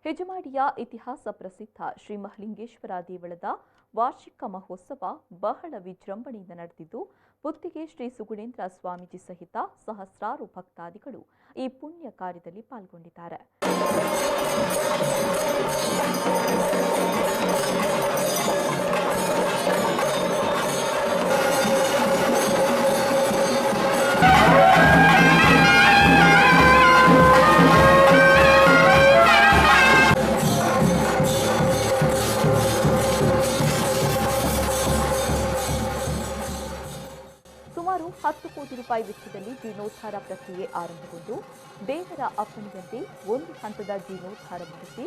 ಹೆಜಮಾಡಿಯ ಇತಿಹಾಸ ಪ್ರಸಿದ್ಧ ಶ್ರೀ ಮಹಲಿಂಗೇಶ್ವರ ದೇವಳದ ವಾರ್ಷಿಕ ಮಹೋತ್ಸವ ಬಹಳ ವಿಜೃಂಭಣೆಯಿಂದ ನಡೆದಿದ್ದು, ಪುತ್ತಿಗೆ ಶ್ರೀ ಸುಗುಣೇಂದ್ರ ಸ್ವಾಮೀಜಿ ಸಹಿತ ಸಹಸ್ರಾರು ಭಕ್ತಾದಿಗಳು ಈ ಪುಣ್ಯ ಕಾರ್ಯದಲ್ಲಿ ಪಾಲ್ಗೊಂಡಿದ್ದಾರೆ. ಸುಮಾರು 10 ಕೋಟಿ ರೂಪಾಯಿ ವೆಚ್ಚದಲ್ಲಿ ಜೀರ್ಣೋದ್ಧಾರ ಪ್ರಕ್ರಿಯೆ ಆರಂಭಗೊಂಡು ದೇವರ ಅಪ್ಪಣೆಯಂತೆ ಒಂದು ಹಂತದ ಜೀರ್ಣೋದ್ಧಾರ ಮುಗಿಸಿ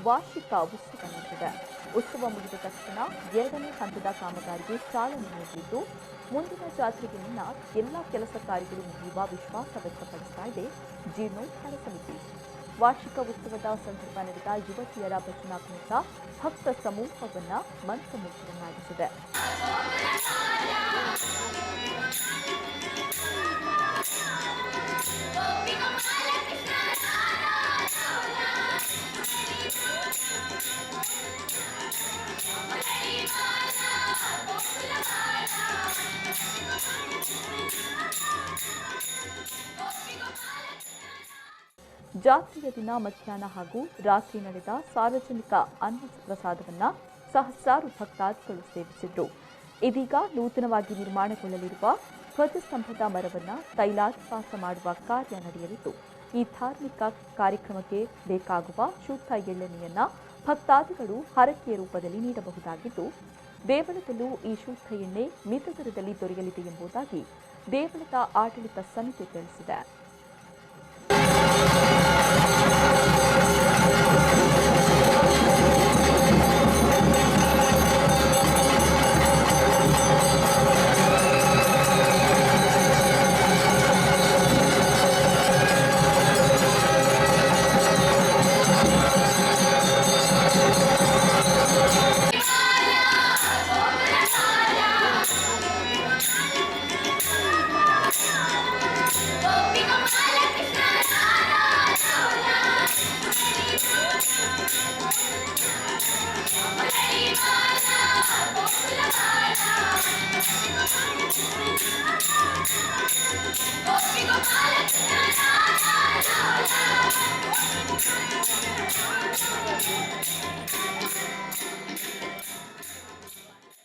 ವಾರ್ಷಿಕ ಉತ್ಸವ ನಡೆದಿದೆ. ಉತ್ಸವ ಮುಗಿದ ತಕ್ಷಣ 2ನೇ ಹಂತದ ಕಾಮಗಾರಿಗೆ ಚಾಲನೆ ನೀಡಿದ್ದು, ಮುಂದಿನ ಜಾತ್ರೆಗೆ ಮುನ್ನ ಎಲ್ಲ ಕೆಲಸ ಕಾರ್ಯಗಳು ಮುಗಿಯುವ ವಿಶ್ವಾಸ ವ್ಯಕ್ತಪಡಿಸ್ತಾ ಇದೆ ಜೀರ್ಣೋದ್ಧಾರ ಸಮಿತಿ. ವಾರ್ಷಿಕ ಉತ್ಸವದ ಸಂದರ್ಭ ನಡೆದ ಯುವತಿಯರ ಭಜನಾ ಕುಣಿತ ಭಕ್ತ ಸಮೂಹವನ್ನ ಮಂತ್ರಮುಗ್ಧರನ್ನಾಗಿಸಿದೆ. ಜಾತ್ರೆಯ ದಿನ ಮಧ್ಯಾಹ್ನ ಹಾಗೂ ರಾತ್ರಿ ನಡೆದ ಸಾರ್ವಜನಿಕ ಅನ್ನ ಪ್ರಸಾದವನ್ನು ಸಹಸ್ರಾರು ಭಕ್ತಾದಿಗಳು ಸೇವಿಸಿದ್ರು. ಇದೀಗ ನೂತನವಾಗಿ ನಿರ್ಮಾಣಗೊಳ್ಳಲಿರುವ ಧ್ವಜಸ್ತಂಭದ ಮರವನ್ನು ತೈಲಾಧಿವಾಸ ಮಾಡುವ ಕಾರ್ಯ ನಡೆಯಲಿದ್ದು, ಈ ಧಾರ್ಮಿಕ ಕಾರ್ಯಕ್ರಮಕ್ಕೆ ಬೇಕಾಗುವ ಶುದ್ಧ ಎಳ್ಳೆಣ್ಣೆಯನ್ನು ಭಕ್ತಾದಿಗಳು ಹರಕೆಯ ರೂಪದಲ್ಲಿ ನೀಡಬಹುದಾಗಿದ್ದು, ದೇವಳದಲ್ಲೂ ಈ ಶುದ್ಧ ಎಣ್ಣೆ ಮಿತ ದರದಲ್ಲಿ ದೊರೆಯಲಿದೆ ಎಂಬುದಾಗಿ ದೇವಳದ ಆಡಳಿತ ಸಮಿತಿ ತಿಳಿಸಿದೆ.